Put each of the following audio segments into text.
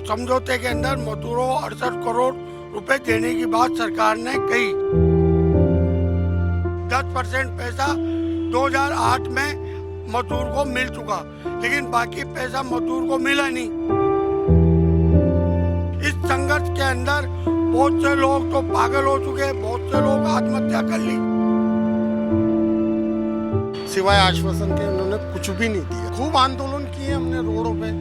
समझौते के अंदर मजदूरों को 68 करोड़ रुपए देने की बात सरकार ने कही। 10% पैसा 2008 में मजदूर को मिल चुका, लेकिन बाकी पैसा मजदूर को मिला नहीं। इस संघर्ष के अंदर बहुत से लोग तो पागल हो चुके, बहुत से लोग आत्महत्या कर ली। सिवाय आश्वासन के उन्होंने कुछ भी नहीं दिया। खूब आंदोलन किए हमने रोडों पे।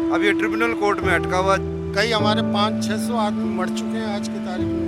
अब ये ट्रिब्यूनल कोर्ट में अटका हुआ। कई हमारे 500-600 आदमी मर चुके हैं आज की तारीख में।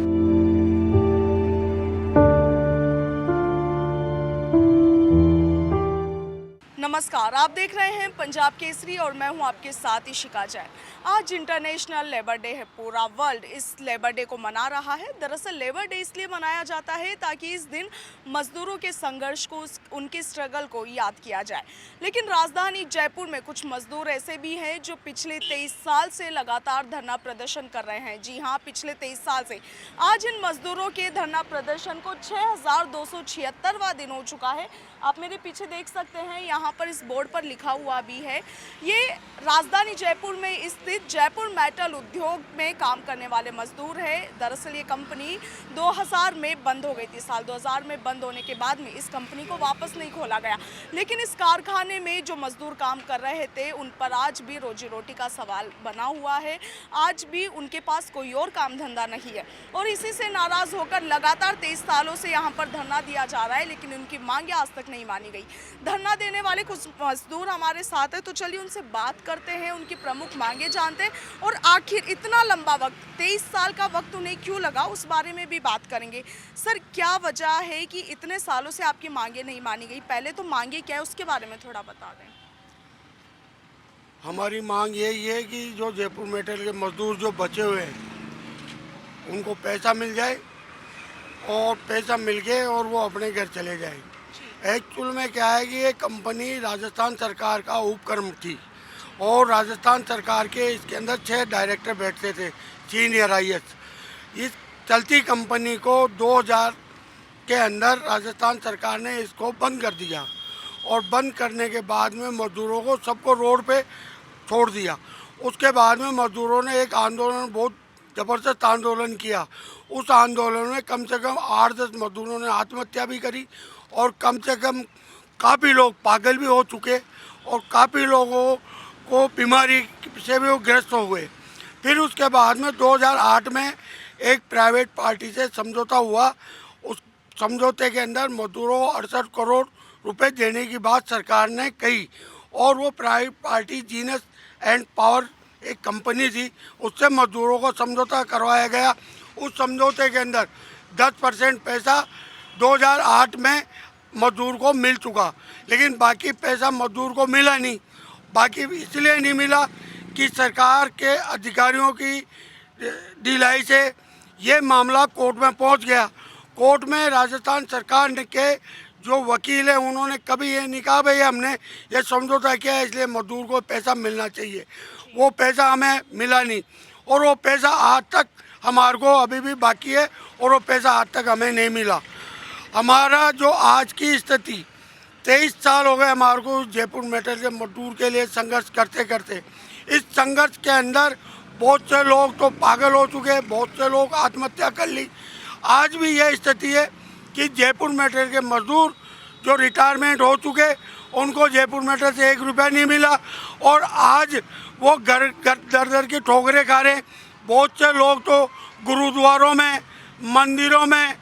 नमस्कार, आप देख रहे हैं पंजाब केसरी और मैं हूं आपके साथ इशिका जैन। आज इंटरनेशनल लेबर डे है। पूरा वर्ल्ड इस लेबर डे को मना रहा है। दरअसल लेबर डे इसलिए मनाया जाता है ताकि इस दिन मजदूरों के संघर्ष को, उनके स्ट्रगल को याद किया जाए। लेकिन राजधानी जयपुर में कुछ मजदूर ऐसे भी हैं जो पिछले 23 साल से लगातार धरना प्रदर्शन कर रहे हैं। जी हाँ, पिछले 23 साल से। आज इन मजदूरों के धरना प्रदर्शन को 6276वां दिन हो चुका है। आप मेरे पीछे देख सकते हैं, यहाँ पर इस बोर्ड पर लिखा हुआ भी है। ये राजधानी जयपुर में स्थित जयपुर मेटल उद्योग में काम करने वाले मजदूर है। दरअसल ये कंपनी 2000 में बंद हो गई थी। साल 2000 में बंद होने के बाद में इस कंपनी को वापस नहीं खोला गया, लेकिन इस कारखाने में जो मजदूर काम कर रहे थे उन पर आज भी रोजी रोटी का सवाल बना हुआ है। आज भी उनके पास कोई और काम धंधा नहीं है और इसी से नाराज होकर लगातार 23 सालों से यहाँ पर धरना दिया जा रहा है, लेकिन उनकी मांगे आज तक नहीं मानी गई। धरना देने वाले कुछ मजदूर हमारे साथ है, तो चलिए उनसे बात करते हैं, उनकी प्रमुख मांगे जानते हैं और आखिर इतना लंबा वक्त, 23 साल का वक्त उन्हें क्यों लगा, उस बारे में भी बात करेंगे। सर, क्या वजह है कि इतने सालों से आपकी मांगे नहीं मानी गई? पहले तो मांगे क्या है उसके बारे में थोड़ा बता दें। हमारी मांग यही है कि जो जयपुर मेटल के मजदूर जो बचे हुए हैं उनको पैसा मिल जाए और पैसा मिल के और वो अपने घर चले जाए। एक्चुअल में क्या है कि ये कंपनी राजस्थान सरकार का उपक्रम थी और राजस्थान सरकार के इसके अंदर 6 डायरेक्टर बैठते थे, सीनियर IAS। इस चलती कंपनी को 2000 के अंदर राजस्थान सरकार ने इसको बंद कर दिया और बंद करने के बाद में मजदूरों को सबको रोड पे छोड़ दिया। उसके बाद में मजदूरों ने एक आंदोलन, बहुत ज़बरदस्त आंदोलन किया। उस आंदोलन में कम से कम 8-10 मजदूरों ने आत्महत्या भी करी और कम से कम काफ़ी लोग पागल भी हो चुके और काफ़ी लोगों को बीमारी से भी वो ग्रस्त हो गए। फिर उसके बाद में 2008 में एक प्राइवेट पार्टी से समझौता हुआ। उस समझौते के अंदर मजदूरों को 68 करोड़ रुपए देने की बात सरकार ने कही और वो private party genus and power एक कंपनी थी, उससे मजदूरों को समझौता करवाया गया। उस समझौते के अंदर 10% पैसा 2008 में मजदूर को मिल चुका, लेकिन बाकी पैसा मजदूर को मिला नहीं। बाकी इसलिए नहीं मिला कि सरकार के अधिकारियों की ढिलाई से ये मामला कोर्ट में पहुंच गया। कोर्ट में राजस्थान सरकार के जो वकील हैं उन्होंने कभी ये नहीं कहा भाई हमने ये समझौता किया है इसलिए मजदूर को पैसा मिलना चाहिए। वो पैसा हमें मिला नहीं और वो पैसा आज तक हमारे को अभी भी बाकी है और वो पैसा आज तक हमें नहीं मिला। हमारा जो आज की स्थिति, 23 साल हो गए हमारे को जयपुर मेटल के मजदूर के लिए संघर्ष करते करते। इस संघर्ष के अंदर बहुत से लोग तो पागल हो चुके, बहुत से लोग आत्महत्या कर ली। आज भी यह स्थिति है कि जयपुर मेटल के मजदूर जो रिटायरमेंट हो चुके उनको जयपुर मेटल से 1 रुपया नहीं मिला और आज वो घर दर दर की ठोकरें खा रहे। बहुत से लोग तो गुरुद्वारों में, मंदिरों में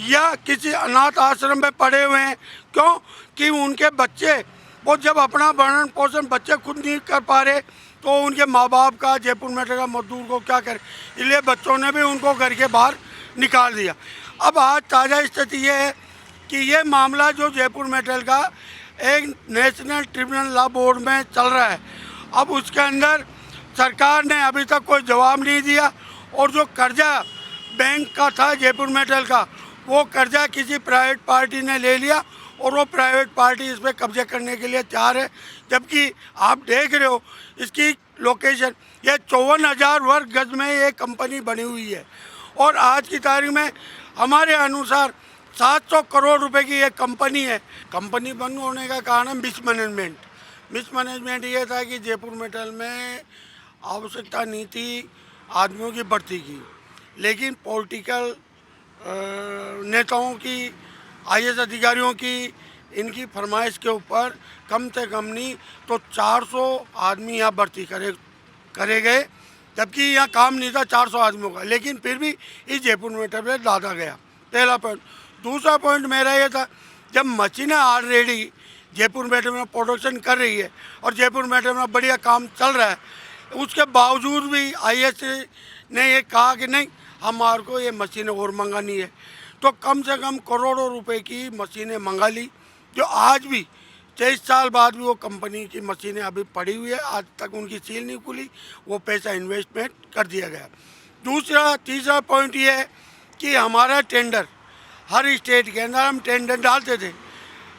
या किसी अनाथ आश्रम में पड़े हुए हैं। क्यों कि उनके बच्चे, वो जब अपना भरण पोषण बच्चे खुद नहीं कर पा रहे तो उनके माँ बाप का, जयपुर मेटल का मजदूर को क्या करे, इसलिए बच्चों ने भी उनको घर के बाहर निकाल दिया। अब आज ताज़ा स्थिति ये है कि ये मामला जो जयपुर मेटल का एक नेशनल ट्रिब्यूनल लॉ बोर्ड में चल रहा है। अब उसके अंदर सरकार ने अभी तक कोई जवाब नहीं दिया और जो कर्जा बैंक का था जयपुर मेटल का, वो कर्जा किसी प्राइवेट पार्टी ने ले लिया और वो प्राइवेट पार्टी इस पर कब्जे करने के लिए तैयार है। जबकि आप देख रहे हो इसकी लोकेशन, ये 54,000 वर्ग गज में ये कंपनी बनी हुई है और आज की तारीख में हमारे अनुसार 700 करोड़ रुपए की ये कंपनी है। कंपनी बंद होने का कारण मिसमैनेजमेंट। मिसमैनेजमेंट ये था कि जयपुर मेटल में आवश्यकता नहीं थी आदमियों की भर्ती की, लेकिन पॉलिटिकल नेताओं की, आईएएस अधिकारियों की, इनकी फरमाइश के ऊपर कम से कम नहीं तो 400 आदमी यहाँ भर्ती करे गए, जबकि यहाँ काम नहीं था 400 आदमियों का, लेकिन फिर भी इस जयपुर मेटल में लादा गया। पहला पॉइंट। दूसरा पॉइंट मेरा ये था, जब मशीनें ऑलरेडी जयपुर मेटल में प्रोडक्शन कर रही है और जयपुर मेटल में बढ़िया काम चल रहा है, उसके बावजूद भी आईएएस ने ये कहा कि नहीं, हमारे को ये मशीनें और मंगानी है, तो कम से कम करोड़ों रुपए की मशीनें मंगा ली, जो आज भी 23 साल बाद भी वो कंपनी की मशीनें अभी पड़ी हुई है, आज तक उनकी सील नहीं खुली, वो पैसा इन्वेस्टमेंट कर दिया गया। तीसरा पॉइंट ये है कि हमारा टेंडर हर स्टेट के अंदर हम टेंडर डालते थे,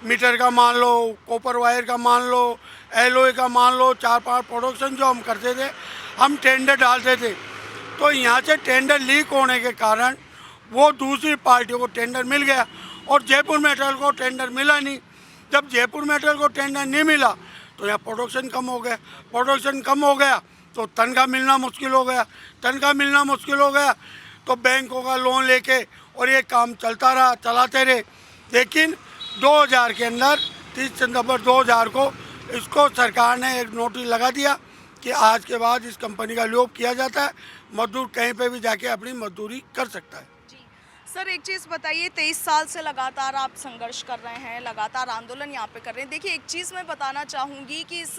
मीटर का मान लो, कॉपर वायर का मान लो, एलओए का मान लो, 4-5 प्रोडक्शन जो हम करते थे, हम टेंडर डालते थे। तो यहाँ से टेंडर लीक होने के कारण वो दूसरी पार्टियों को टेंडर मिल गया और जयपुर मेटल को टेंडर मिला नहीं। जब जयपुर मेटल को टेंडर नहीं मिला तो यहाँ प्रोडक्शन कम हो गया, प्रोडक्शन कम हो गया तो तनख्वाह मिलना मुश्किल हो गया, तनख्वाह मिलना मुश्किल हो गया तो बैंकों का लोन लेके और ये काम चलता रहा, चलाते रहे। लेकिन 2000 के अंदर 30 सितंबर 2000 को इसको सरकार ने एक नोटिस लगा दिया कि आज के बाद इस कंपनी का लोप किया जाता है, मजदूर कहीं पे भी जाके अपनी मजदूरी कर सकता है। जी सर, एक चीज़ बताइए, 23 साल से लगातार आप संघर्ष कर रहे हैं, लगातार आंदोलन यहाँ पे कर रहे हैं। देखिए, एक चीज़ मैं बताना चाहूँगी कि इस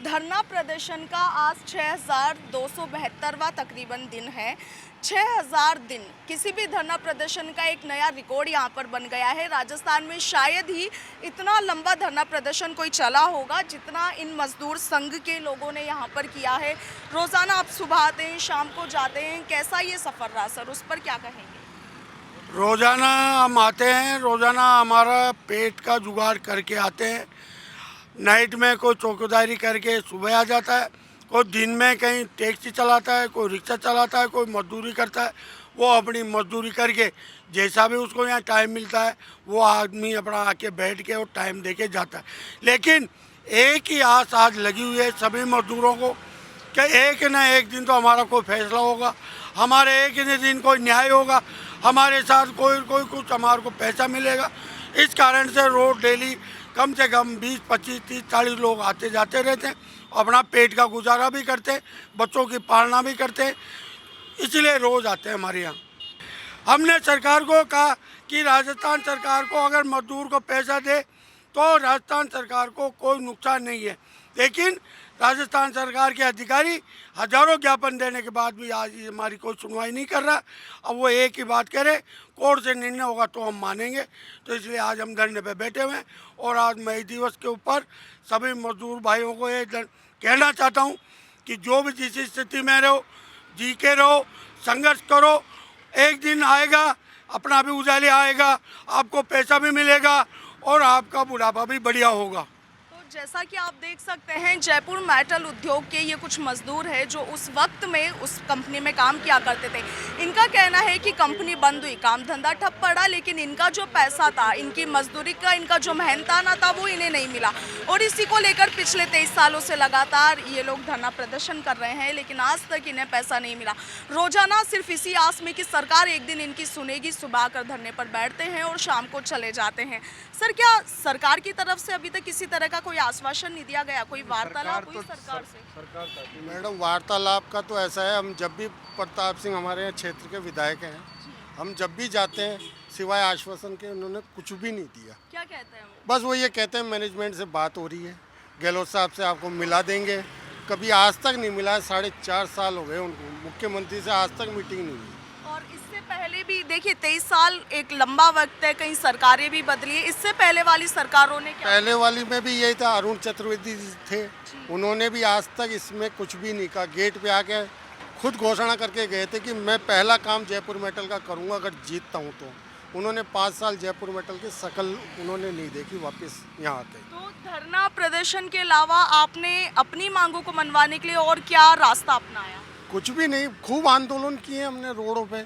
धरना प्रदर्शन का आज 6272वां तकरीबन दिन है। 6000 दिन किसी भी धरना प्रदर्शन का एक नया रिकॉर्ड यहाँ पर बन गया है। राजस्थान में शायद ही इतना लंबा धरना प्रदर्शन कोई चला होगा जितना इन मजदूर संघ के लोगों ने यहाँ पर किया है। रोज़ाना आप सुबह आते हैं, शाम को जाते हैं, कैसा ये सफ़र रहा सर, उस पर क्या कहेंगे? रोज़ाना हम आते हैं, रोज़ाना हमारा पेट का जुगाड़ करके आते हैं। नाइट में कोई चौकीदारी करके सुबह आ जाता है, कोई दिन में कहीं टैक्सी चलाता है, कोई रिक्शा चलाता है, कोई मजदूरी करता है। वो अपनी मजदूरी करके जैसा भी उसको यहाँ टाइम मिलता है वो आदमी अपना आके बैठ के और टाइम दे के जाता है। लेकिन एक ही आस आज लगी हुई है सभी मजदूरों को कि एक न एक दिन तो हमारा कोई फैसला होगा, हमारे एक ही दिन कोई न्याय होगा, हमारे साथ कोई कुछ हमारे को पैसा मिलेगा। इस कारण से रोज डेली कम से कम 20, 25, 30, 40 लोग आते जाते रहते हैं, अपना पेट का गुजारा भी करते हैं, बच्चों की पालना भी करते हैं, इसलिए रोज़ आते हैं हमारे यहाँ। हमने सरकार को कहा कि राजस्थान सरकार को अगर मजदूर को पैसा दे तो राजस्थान सरकार को कोई नुकसान नहीं है, लेकिन राजस्थान सरकार के अधिकारी हजारों ज्ञापन देने के बाद भी आज हमारी कोई सुनवाई नहीं कर रहा। अब वो एक ही बात कह रहे, कोर्ट से निर्णय होगा तो हम मानेंगे। तो इसलिए आज हम धरने पे बैठे हुए हैं और आज मई दिवस के ऊपर सभी मजदूर भाइयों को ये कहना चाहता हूँ कि जो भी जिस स्थिति में रहो, जी के रहो, संघर्ष करो, एक दिन आएगा, अपना भी उजाले आएगा, आपको पैसा भी मिलेगा और आपका बुढ़ापा भी बढ़िया होगा। जैसा कि आप देख सकते हैं, जयपुर मेटल उद्योग के ये कुछ मजदूर हैं जो उस वक्त में उस कंपनी में काम किया करते थे। इनका कहना है कि कंपनी बंद हुई, काम धंधा ठप पड़ा, लेकिन इनका जो पैसा था, इनकी मजदूरी का, इनका जो मेहनताना था वो इन्हें नहीं मिला। और इसी को लेकर पिछले 23 सालों से लगातार ये लोग धरना प्रदर्शन कर रहे हैं, लेकिन आज तक इन्हें पैसा नहीं मिला। रोजाना सिर्फ इसी आस में कि सरकार एक दिन इनकी सुनेगी, सुबह आकर धरने पर बैठते हैं और शाम को चले जाते हैं। सर, क्या सरकार की तरफ से अभी तक किसी तरह का कोई आश्वासन नहीं दिया गया, कोई वार्तालाप हुई सरकार से? मैडम, वार्तालाप का तो ऐसा है, हम जब भी प्रताप सिंह हमारे यहाँ क्षेत्र के विधायक हैं, हम जब भी जाते हैं सिवाय आश्वासन के उन्होंने कुछ भी नहीं दिया। क्या कहते हैं वो? बस वो ये कहते हैं मैनेजमेंट से बात हो रही है, गहलोत साहब से आपको मिला देंगे। कभी आज तक नहीं मिला है, 4.5 साल हो गए उनको, मुख्यमंत्री से आज तक मीटिंग नहीं हुई। और इससे पहले भी देखिए, 23 साल एक लंबा वक्त है, कई सरकारें भी बदली है। इससे पहले वाली सरकारों ने क्या? पहले वाली में भी यही था, अरुण चतुर्वेदी जी थे, उन्होंने भी आज तक इसमें कुछ भी नहीं कहा। गेट पे आके खुद घोषणा करके गए थे कि मैं पहला काम जयपुर मेटल का करूंगा अगर जीतता हूं तो। उन्होंने 5 साल जयपुर मेटल की शकल उन्होंने नहीं देखी वापस यहाँ आते। तो धरना प्रदर्शन के अलावा आपने अपनी मांगों को मनवाने के लिए और क्या रास्ता अपनाया? कुछ भी नहीं, खूब आंदोलन किए हमने रोडों पे,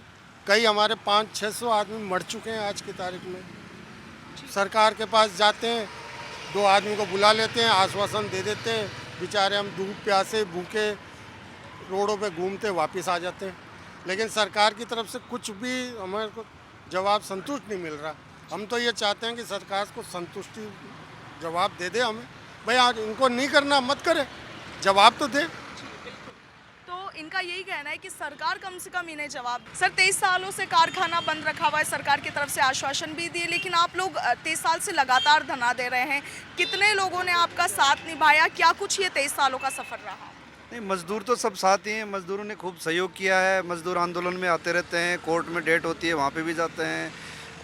कई हमारे 500-600 आदमी मर चुके हैं आज की तारीख में। सरकार के पास जाते हैं, 2 आदमी को बुला लेते हैं, आश्वासन दे देते हैं, बेचारे हम धूप प्यासे भूखे रोडों पे घूमते वापस आ जाते हैं। लेकिन सरकार की तरफ से कुछ भी हमारे को जवाब संतुष्ट नहीं मिल रहा। हम तो ये चाहते हैं कि सरकार को संतुष्टि जवाब दे दे हमें। भाई आज इनको नहीं करना मत करे, जवाब तो दे। तो इनका यही कहना है कि सरकार कम से कम इन्हें जवाब। सर 23 सालों से कारखाना बंद रखा हुआ है, सरकार की तरफ से आश्वासन भी दिए, लेकिन आप लोग 23 साल से लगातार धरना दे रहे हैं। कितने लोगों ने आपका साथ निभाया, क्या कुछ ये 23 सालों का सफर रहा? नहीं, मजदूर तो सब साथ ही हैं। मजदूरों ने खूब सहयोग किया है। मजदूर आंदोलन में आते रहते हैं, कोर्ट में डेट होती है वहाँ पे भी जाते हैं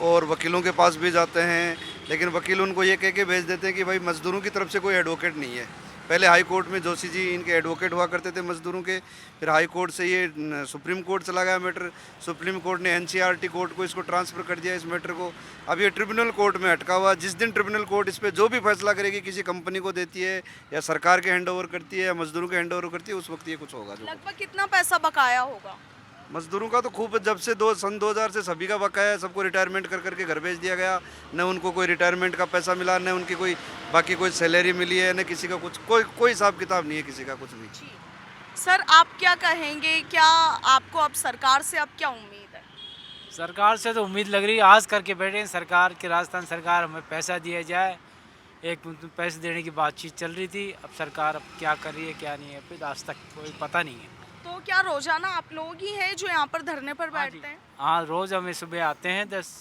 और वकीलों के पास भी जाते हैं। लेकिन वकील उनको ये कह के भेज देते हैं कि भाई मजदूरों की तरफ से कोई एडवोकेट नहीं है। पहले हाई कोर्ट में जोशी जी इनके एडवोकेट हुआ करते थे मजदूरों के, फिर हाई कोर्ट से ये सुप्रीम कोर्ट चला गया मैटर। सुप्रीम कोर्ट ने एनसीईआरटी कोर्ट को इसको ट्रांसफ़र कर दिया इस मैटर को। अब ये ट्रिब्यूनल कोर्ट में अटका हुआ। जिस दिन ट्रिब्यूनल कोर्ट इस पर जो भी फैसला करेगी, किसी कंपनी को देती है या सरकार के हैंड ओवर करती है या मजदूरों के हैंड ओवर करती है, उस वक्त ये कुछ होगा। जो लगभग कितना पैसा बकाया होगा? मजदूरों का तो खूब, जब से सन 2000 से सभी का बकाया है। सबको रिटायरमेंट कर करके घर भेज दिया गया। न उनको कोई रिटायरमेंट का पैसा मिला, न उनकी कोई बाकी कोई सैलरी मिली है, न किसी का कुछ, कोई हिसाब किताब नहीं है किसी का कुछ भी। सर आप क्या कहेंगे, क्या आपको अब सरकार से अब क्या उम्मीद है? सरकार से तो उम्मीद लग रही है, आज करके बैठे हैं सरकार की, राजस्थान सरकार हमें पैसा दिया जाए। एक पैसे देने की बातचीत चल रही थी, अब सरकार अब क्या कर रही है क्या नहीं है फिर आज तक कोई पता नहीं है। तो क्या रोजाना आप लोग ही हैं जो यहाँ पर धरने पर हाँ जी। बैठते हैं? हाँ, रोज़ हमें सुबह आते हैं 10,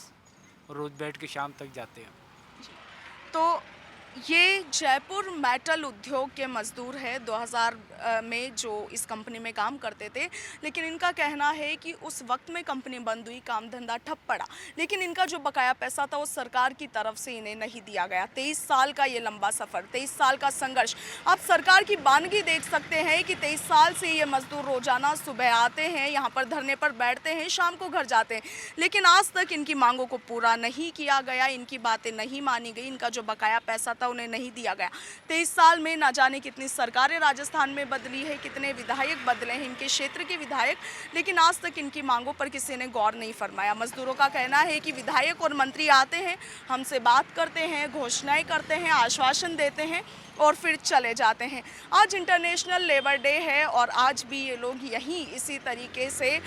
रोज़ बैठ के शाम तक जाते हैं। तो ये जयपुर मेटल उद्योग के मजदूर है 2000 में जो इस कंपनी में काम करते थे, लेकिन इनका कहना है कि उस वक्त में कंपनी बंद हुई, काम धंधा ठप पड़ा, लेकिन इनका जो बकाया पैसा था वो सरकार की तरफ से इन्हें नहीं दिया गया। 23 साल का ये लंबा सफ़र, 23 साल का संघर्ष। आप सरकार की बानगी देख सकते हैं कि 23 साल से ये मजदूर रोजाना सुबह आते हैं, यहाँ पर धरने पर बैठते हैं, शाम को घर जाते हैं, लेकिन आज तक इनकी मांगों को पूरा नहीं किया गया, इनकी बातें नहीं मानी गई, इनका जो बकाया पैसा उन्हें नहीं दिया गया। 23 साल में ना जाने कितनी सरकारें राजस्थान में बदली है, कितने विधायक बदले हैं इनके क्षेत्र के विधायक, लेकिन आज तक इनकी मांगों पर किसी ने गौर नहीं फरमाया। मजदूरों का कहना है कि विधायक और मंत्री आते हैं, हमसे बात करते हैं, घोषणाएं करते हैं, आश्वासन देते हैं और फिर चले जाते हैं। आज इंटरनेशनल लेबर डे है और आज भी ये लोग यहीं इसी तरीके से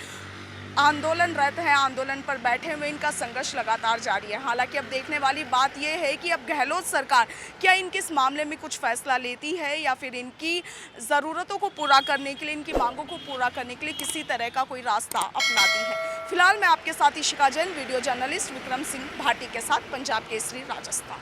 आंदोलनरत है, आंदोलन पर बैठे हुए, इनका संघर्ष लगातार जारी है। हालांकि अब देखने वाली बात यह है कि अब गहलोत सरकार क्या इनके इस मामले में कुछ फैसला लेती है या फिर इनकी ज़रूरतों को पूरा करने के लिए, इनकी मांगों को पूरा करने के लिए किसी तरह का कोई रास्ता अपनाती है। फिलहाल मैं आपके साथ इशिका जैन, वीडियो जर्नलिस्ट विक्रम सिंह भाटी के साथ, पंजाब केसरी, राजस्थान।